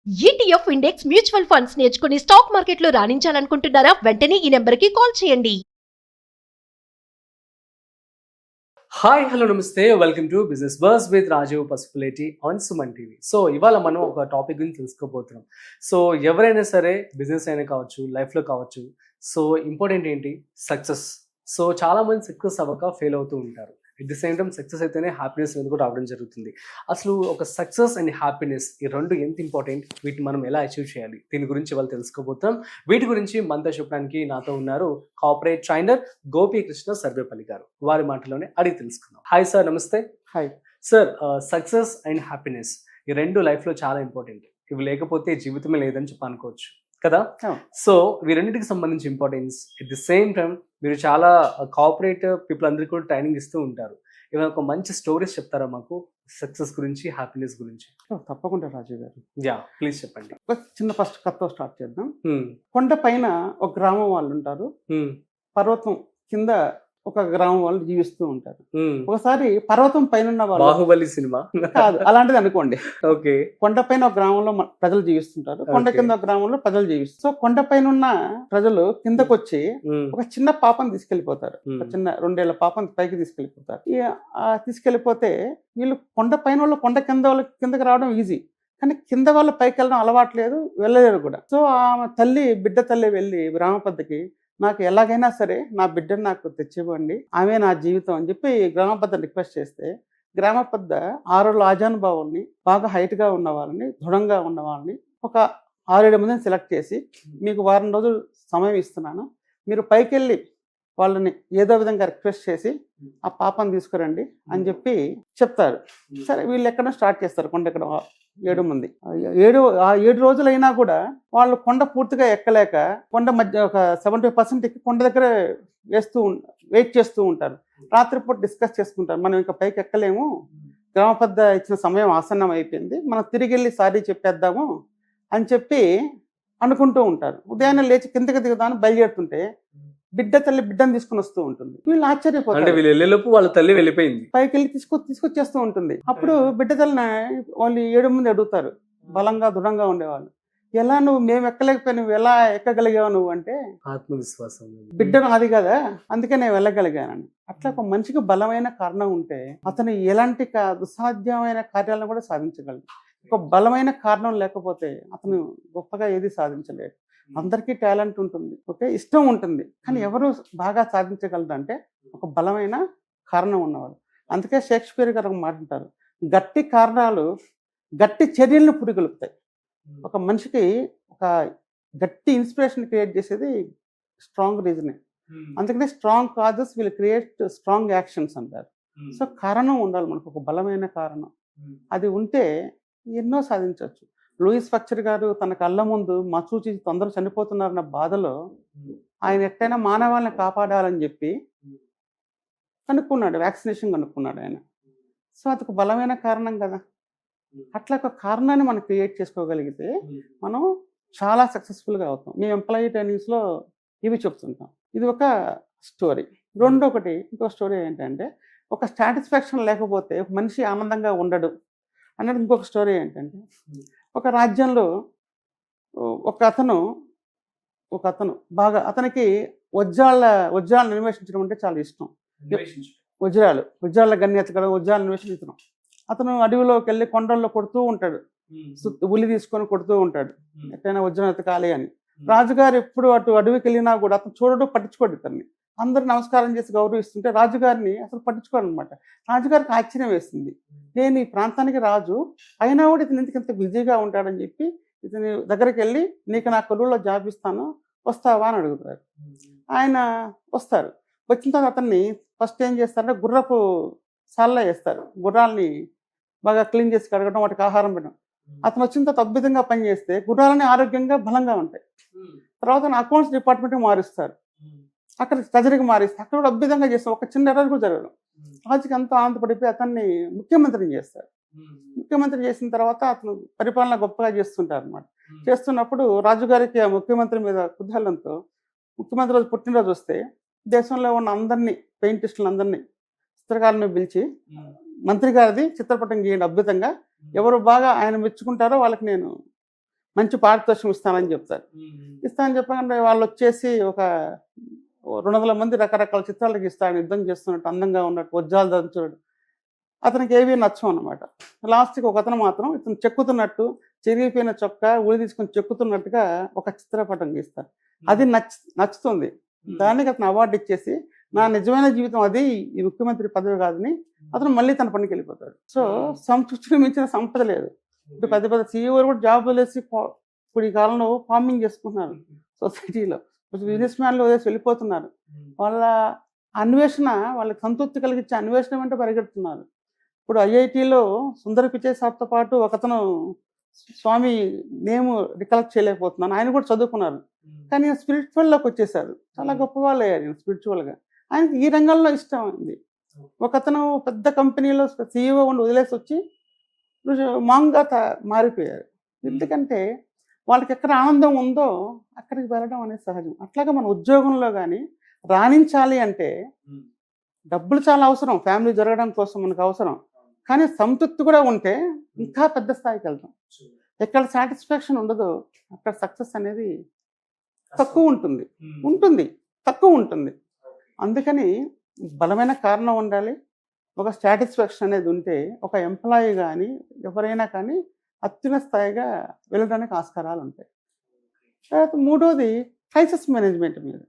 ETF index mutual funds నేర్చుకుని stock మార్కెట్లో రాణించాలనుకుంటున్నారా? వెంటనే ఈ నెంబర్కి కాల్ చేయండి. హాయ్ హలో నమస్తే welcome to business bus with Rajiv Pasupuleti on Suman TV. So ఇవాళ మనం ఒక టాపిక్ గురించి తెలుసుకోబోతున్నాం. సో ఎవరైనా సరే బిజినెస్ అయినా కావచ్చు, లైఫ్లో కావచ్చు, సో ఇంపార్టెంట్ ఏంటి? సక్సెస్. సో చాలా మంది సక్సెస్ అవ్వక ఫెయిల్ అవుతూ ఉంటారు. At the same time success అయితేనే హ్యాపీనెస్ అనేది కూడా రావడం జరుగుతుంది. అసలు ఒక సక్సెస్ అండ్ హ్యాపీనెస్ ఈ రెండు ఎంత ఇంపార్టెంట్, వీటిని మనం ఎలా అచీవ్ చేయాలి, దీని గురించి వాళ్ళు తెలుసుకోబోతాం. వీటి గురించి మనతో చెప్పడానికి నాతో ఉన్నారు కార్పొరేట్ ట్రైనర్ గోపీకృష్ణ సర్వేపల్లి గారు. వారి మాటలోనే అడిగి తెలుసుకుందాం. హాయ్ సార్, నమస్తే. Hi sir, success and happiness ఈ రెండు లైఫ్లో చాలా ఇంపార్టెంట్. ఇవి లేకపోతే జీవితమే లేదని చెప్పి అనుకోవచ్చు కదా. సో వీరన్నిటికి సంబంధించి importance, at the same time మీరు చాలా కార్పొరేట్ పీపుల్ అందరికీ కూడా ట్రైనింగ్ ఇస్తూ ఉంటారు. ఏమైనా ఒక మంచి స్టోరీస్ చెప్తారా మాకు సక్సెస్ గురించి, హ్యాపీనెస్ గురించి? తప్పకుండా రాజు గారు. యా, ప్లీజ్ చెప్పండి. ఒక చిన్న ఫస్ట్ కథతో స్టార్ట్ చేద్దాం. కొండ పైన ఒక గ్రామం వాళ్ళు ఉంటారు, పర్వతం కింద ఒక గ్రామం వాళ్ళు జీవిస్తూ ఉంటారు. ఒకసారి పర్వతం పైన ఉన్న వాళ్ళు, బాహుబలి సినిమా కాదు అలాంటిది అనుకోండి. ఓకే. కొండ పైన ఒక గ్రామంలో ప్రజలు జీవిస్తుంటారు, కొండ కింద ఒక గ్రామంలో ప్రజలు జీవిస్తారు. సో కొండ పైన ఉన్న ప్రజలు కిందకు వచ్చి ఒక చిన్న పాపను తీసుకెళ్లిపోతారు. ఒక చిన్న 2 ఏళ్ల పాపను పైకి తీసుకెళ్లిపోతారు. తీసుకెళ్లిపోతే వీళ్ళు కొండ పైన వాళ్ళు కొండ కింద వాళ్ళ కిందకి రావడం ఈజీ, కానీ కింద వాళ్ళు పైకి వెళ్ళడం అలవాట్లేదు, వెళ్ళలేరు కూడా. సో ఆమె బిడ్డ తల్లి వెళ్ళి గ్రామ పెద్దకి, నాకు ఎలాగైనా సరే నా బిడ్డను నాకు తెచ్చివ్వండి, ఆమె నా జీవితం అని చెప్పి గ్రామ పెద్ద రిక్వెస్ట్ చేస్తే, గ్రామ పెద్ద 6 ఆజానుభావుల్ని, బాగా హైట్గా ఉన్న వాళ్ళని, దృఢంగా ఉన్న వాళ్ళని ఒక 6-7 మందిని సెలెక్ట్ చేసి, మీకు వారం రోజులు సమయం ఇస్తున్నాను, మీరు పైకి వెళ్ళి వాళ్ళని ఏదో విధంగా రిక్వెస్ట్ చేసి ఆ పాపను తీసుకురండి అని చెప్పి చెప్తారు. సరే వీళ్ళు ఎక్కడో స్టార్ట్ చేస్తారు. కొండ ఎక్కడ 7 మంది, 7 రోజులైనా కూడా వాళ్ళు కొండ పూర్తిగా ఎక్కలేక కొండ మధ్య ఒక 70% ఎక్కి కొండ దగ్గర వెయిట్ చేస్తూ ఉంటారు. రాత్రిపూట డిస్కస్ చేసుకుంటారు, మనం ఇంకా పైకి ఎక్కలేము, గ్రామ పెద్ద ఇచ్చిన సమయం ఆసన్నం అయిపోయింది, మనం తిరిగి వెళ్ళి సారీ చెప్పేద్దాము అని చెప్పి అనుకుంటూ ఉంటారు. ఉదయాన్నే లేచి కిందకి దిగుదామని బయలుదేరుతుంటే బిడ్డ తల్లి బిడ్డను తీసుకుని వస్తూ ఉంటుంది. వీళ్ళు ఆశ్చర్యపోతారు, వీళ్ళు వెళ్ళేలోపు వాళ్ళ తల్లి వెళ్ళిపోయింది, పైకి వెళ్ళి తీసుకొచ్చేస్తూ ఉంటుంది. అప్పుడు బిడ్డ తల్లిని వాళ్ళు 7 మంది అడుగుతారు, బలంగా దృఢంగా ఉండేవాళ్ళు, ఎలా నువ్వు మేము ఎక్కలేకపోయి నువ్వు ఎలా ఎక్కగలిగావు నువ్వు అంటే, ఆత్మవిశ్వాసం, బిడ్డను అది కదా అందుకే నేను వెళ్ళగలిగానని. అట్లా ఒక మనిషికి బలమైన కారణం ఉంటే అతను ఎలాంటి దుస్సాధ్యమైన కార్యాలను కూడా సాధించగలడు. ఒక బలమైన కారణం లేకపోతే అతను గొప్పగా ఏది సాధించలేడు. అందరికీ టాలెంట్ ఉంటుంది, ఓకే, ఇష్టం ఉంటుంది, కానీ ఎవరు బాగా సాధించగలరు అంటే ఒక బలమైన కారణం ఉన్నవాడు. అందుకే షేక్స్పియర్ గారు ఒక మాట అంటారు, గట్టి కారణాలు గట్టి చర్యలను పురిగొలుపుతాయి. ఒక మనిషికి ఒక గట్టి ఇన్స్పిరేషన్ క్రియేట్ చేసేది స్ట్రాంగ్ రీజనే. అందుకనే strong causes will create strong actions అంటారు. సో కారణం ఉండాలి మనకు, ఒక బలమైన కారణం. అది ఉంటే ఎన్నో సాధించవచ్చు. లూయిస్ ఫక్చర్ గారు తన కళ్ళ ముందు చూసి తొందరగా చనిపోతున్నారన్న బాధలో ఆయన ఎట్టైనా మానవాళ్ళని కాపాడాలని చెప్పి కనుక్కున్నాడు, వ్యాక్సినేషన్ కనుక్కున్నాడు ఆయన. సో అదొక బలమైన కారణం కదా. అట్లా ఒక కారణాన్ని మనం క్రియేట్ చేసుకోగలిగితే మనం చాలా సక్సెస్ఫుల్గా అవుతాం. మేము ఎంప్లాయీ ట్రైనింగ్స్లో ఇవి చెప్తుంటాం. ఇది ఒక స్టోరీ. ఇంకో స్టోరీ ఏంటంటే, ఒక సాటిస్ఫాక్షన్ లేకపోతే ఒక మనిషి ఆనందంగా ఉండడు అన్నది ఇంకొక స్టోరీ. ఏంటంటే, ఒక రాజ్యంలో ఒక అతను బాగా, అతనికి వజ్రాలను అన్వేషించడం అంటే చాలా ఇష్టం. వజ్రాల గన్ని ఎత్తగడం, వజ్రాలను అన్వేషించడం. అతను అడవిలోకి వెళ్ళి కొండల్లో కొడుతూ ఉంటాడు, ఉలి తీసుకొని కొడుతూ ఉంటాడు, ఎక్కడైనా వజ్రం ఎతకాలి అని. రాజుగారు ఎప్పుడు అడవికి వెళ్ళినా కూడా అతను పట్టించుకోడు ఇతన్ని. అందరూ నమస్కారం చేసి గౌరవిస్తుంటే రాజుగారిని అసలు పట్టించుకోడు అనమాట. రాజుగారికి ఆశ్చర్యం వేస్తుంది, నేను ఈ ప్రాంతానికి రాజు అయినా కూడా ఇతను ఎందుకు ఇంత బిజీగా ఉంటాడని చెప్పి ఇతని దగ్గరికి వెళ్ళి, నీకు నా కొలువులో జాబ్ ఇస్తాను, వస్తావా అని అడుగుతారు. ఆయన వస్తారు. వచ్చిన తర్వాత అతన్ని ఫస్ట్ ఏం చేస్తారంటే గుర్రపు సాల్లో వేస్తారు, గుర్రాలని బాగా క్లీన్ చేసి కడగడం, వాటికి ఆహారం పెట్టడం. అతను వచ్చిన తర్వాత అద్భుతంగా పనిచేస్తే గుర్రాలని ఆరోగ్యంగా బలంగా ఉంటాయి. తర్వాత అకౌంట్స్ డిపార్ట్మెంట్కి మారుస్తారు, అక్కడ ట్రెజరీకి మారిస్తే అక్కడ కూడా అద్భుతంగా చేస్తారు, ఒక చిన్న ఎర్రర్ కూడా జరగడం. రాజుకి అంతా ఆనందపడిపోయి అతన్ని ముఖ్యమంత్రిని చేస్తారు. ముఖ్యమంత్రి చేసిన తర్వాత అతను పరిపాలన గొప్పగా చేస్తుంటారు అనమాట. చేస్తున్నప్పుడు రాజుగారికి ఆ ముఖ్యమంత్రి మీద కుతూహలంతో, ముఖ్యమంత్రి రోజు పుట్టినరోజు వస్తే దేశంలో ఉన్న అందరినీ, పెయింటిస్టులందరినీ, చిత్రకారులను పిలిచి, మంత్రి గారిది చిత్రపటం గీయండి అద్భుతంగా, ఎవరు బాగా ఆయన మెచ్చుకుంటారో వాళ్ళకి నేను మంచి పారితోషికం ఇస్తానని చెప్తారు. ఇస్తానని చెప్పగానే వాళ్ళు వచ్చేసి ఒక 200 మంది రకరకాల చిత్రాలకు ఇస్తాడు, యుద్ధం చేస్తున్నట్టు, అందంగా ఉన్నట్టు, వజ్రాలు దంచుడు. అతనికి ఏవి నచ్చం అనమాట. లాస్ట్కి ఒక అతను మాత్రం ఇతను చెక్కుతున్నట్టు, చెరిగిపోయిన చొక్కా ఊడి తీసుకొని చెక్కుతున్నట్టుగా ఒక చిత్రపటం గీస్తారు. అది నచ్చుతుంది. దానికి అతను అవార్డు ఇచ్చేసి, నా నిజమైన జీవితం అది, ఈ ముఖ్యమంత్రి పదవి కాదని అతను మళ్ళీ తన పనికి వెళ్ళిపోతాడు. సో సంతృప్తిని మించిన సంపద లేదు. ఇప్పుడు పెద్ద పెద్ద సీఈఓలు కూడా జాబ్ వదిలేసి ఇప్పుడు ఈ కాలంలో ఫార్మింగ్ చేసుకుంటున్నారు సొసైటీలో. బిజినెస్ మ్యాన్లు వదిలేసి వెళ్ళిపోతున్నారు. వాళ్ళ అన్వేషణ, వాళ్ళకి సంతృప్తి కలిగించే అన్వేషణ వెంట పరిగెడుతున్నారు. ఇప్పుడు ఐఐటీలో సుందర పిచై సార్తో పాటు ఒకతను స్వామి నేమ్ రికలెక్ట్ చేయలేకపోతున్నాను, ఆయన కూడా చదువుకున్నారు. కానీ స్పిరిచువల్లోకి వచ్చేసారు. చాలా గొప్ప వాళ్ళు అయ్యారు స్పిరిచువల్గా. ఆయనకి ఈ రంగంలో ఇష్టం ఉంది. ఒకతను పెద్ద కంపెనీలో సీఈఓ ఉండి వదిలేసి వచ్చి మాంగా మారిపోయారు. ఎందుకంటే వాళ్ళకి ఎక్కడ ఆనందం ఉందో అక్కడికి వెళ్ళడం అనేది సహజం. అట్లాగే మన ఉద్యోగంలో కానీ రాణించాలి అంటే డబ్బులు చాలా అవసరం, ఫ్యామిలీ జరగడం కోసం మనకు అవసరం. కానీ సంతృప్తి కూడా ఉంటే ఇంకా పెద్ద స్థాయికి వెళ్తాం. ఎక్కడ సాటిస్ఫాక్షన్ ఉండదో అక్కడ సక్సెస్ అనేది తక్కువ ఉంటుంది, తక్కువ ఉంటుంది. అందుకని బలమైన కారణం ఉండాలి. ఒక సాటిస్ఫాక్షన్ అనేది ఉంటే ఒక ఎంప్లాయీ కానీ ఎవరైనా కానీ అత్యున్నత స్థాయిగా వెళ్ళడానికి ఆస్కారాలు ఉంటాయి. తర్వాత మూడోది క్రైసిస్ మేనేజ్మెంట్ మీద.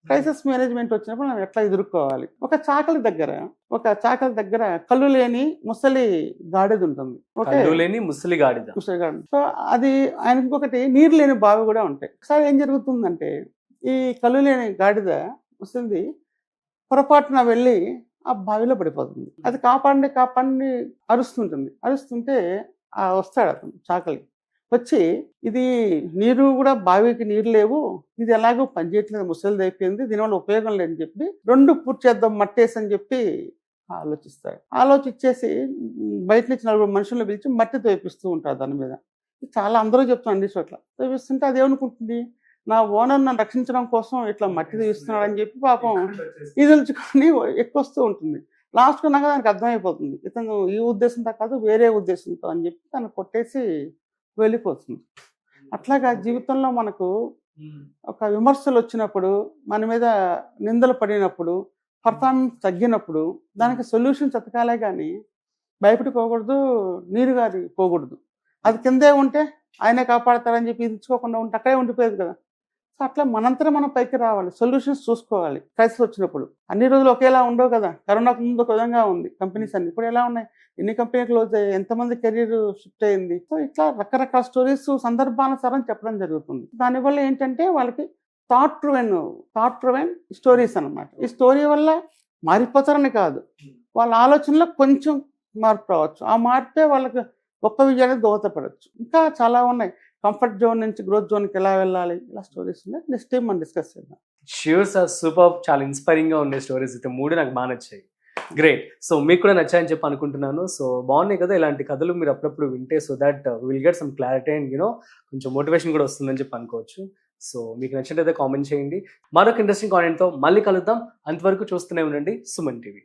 క్రైసిస్ మేనేజ్మెంట్ వచ్చినప్పుడు మనం ఎట్లా ఎదుర్కోవాలి. ఒక చాకలి దగ్గర కళ్ళు లేని ముసలి గాడిద ఉంటుంది. ముసలి గాడిద. సో అది ఆయన ఇంకొకటి నీరు లేని బావి కూడా ఉంటాయి. ఒకసారి ఏం జరుగుతుందంటే ఈ కళ్ళు లేని గాడిద ముసలిది పొరపాటున వెళ్ళి ఆ బావిలో పడిపోతుంది. అది కాపాడి అరుస్తుంటే వస్తాడు అతను చాకలి వచ్చి, ఇది నీరు కూడా బావికి నీరు లేవు, ఇది ఎలాగో పనిచేయట్లేదు, ముసలిది అయిపోయింది, దీనివల్ల ఉపయోగం లేదని చెప్పి 2 పూర్తి చేద్దాం మట్టేసి అని చెప్పి ఆలోచిస్తాడు. ఆలోచించేసి బయట నుంచి 4 మనుషులను పిలిచి మట్టి తోపిస్తూ ఉంటారు దాని మీద. చాలా అందరూ చెప్తున్నారు అన్ని చోట్ల. తోపిస్తుంటే అది ఏమనుకుంటుంది, నా ఓనర్ నన్ను రక్షించడం కోసం ఇట్లా మట్టి తీస్తున్నాడు అని చెప్పి పాపం ఈదుల్చుకొని ఎక్కువస్తూ ఉంటుంది. లాస్ట్గా నాకు దానికి అర్థమైపోతుంది, ఇతను ఈ ఉద్దేశంతో కాదు వేరే ఉద్దేశంతో అని చెప్పి తను కొట్టేసి వెళ్ళిపోతుంది. అట్లాగా జీవితంలో మనకు ఒక విమర్శలు వచ్చినప్పుడు, మన మీద నిందలు పడినప్పుడు, పర్ఫార్మెన్స్ తగ్గినప్పుడు దానికి సొల్యూషన్ వెతకాలే కానీ భయపడిపోకూడదు, నీరు గారి పోకూడదు. అది కిందే ఉంటే ఆయనే కాపాడతారని చెప్పి ఇచ్చుకోకుండా ఉంటే అక్కడే ఉండిపోయేది కదా. సో అట్లా మనంతరం మనం పైకి రావాలి, సొల్యూషన్స్ చూసుకోవాలి. క్రైసిస్ వచ్చినప్పుడు అన్ని రోజులు ఒకేలా ఉండవు కదా. కరోనాకు ముందు ఒక విధంగా ఉంది కంపెనీస్ అన్ని, ఇప్పుడు ఎలా ఉన్నాయి, ఎన్ని కంపెనీలు క్లోజ్ అయ్యాయి, ఎంతమంది కెరీర్ షిఫ్ట్ అయింది. సో ఇట్లా రకరకాల స్టోరీస్ సందర్భానుసారం చెప్పడం జరుగుతుంది. దానివల్ల ఏంటంటే వాళ్ళకి థాట్ డ్రివెన్ స్టోరీస్ అన్నమాట. ఈ స్టోరీ వల్ల మారిపోతారని కాదు, వాళ్ళ ఆలోచనలో కొంచెం మార్పు రావచ్చు. ఆ మార్పే వాళ్ళకి గొప్ప విజయానికి దోహదపడవచ్చు. ఇంకా చాలా ఉన్నాయి. కంఫర్ట్ జోన్ నుంచి గ్రోత్ జోన్కి ఎలా వెళ్ళాలి, ఇలా స్టోరీస్ ఉన్నాయి. నెక్స్ట్ టైం మనం డిస్కస్ చేద్దాం. Sure sir, super. చాలా ఇన్స్పైరింగ్ గా ఉండే స్టోరీస్ అయితే 3 నాకు బాగా నచ్చాయి. గ్రేట్. సో మీకు కూడా నచ్చాయని చెప్పి అనుకుంటున్నాను. సో బాగున్నాయి కదా ఇలాంటి కథలు మీరు అప్పుడప్పుడు వింటే, so that will get some clarity and కొంచెం మోటివేషన్ కూడా వస్తుందని చెప్పి అనుకోవచ్చు. సో మీకు నచ్చినట్లయితే కామెంట్ చేయండి. మరొక ఇంట్రెస్టింగ్ కాంటెంట్తో మళ్ళీ కలుద్దాం. అంతవరకు చూస్తూనే ఉండండి సుమన్ టీవీ.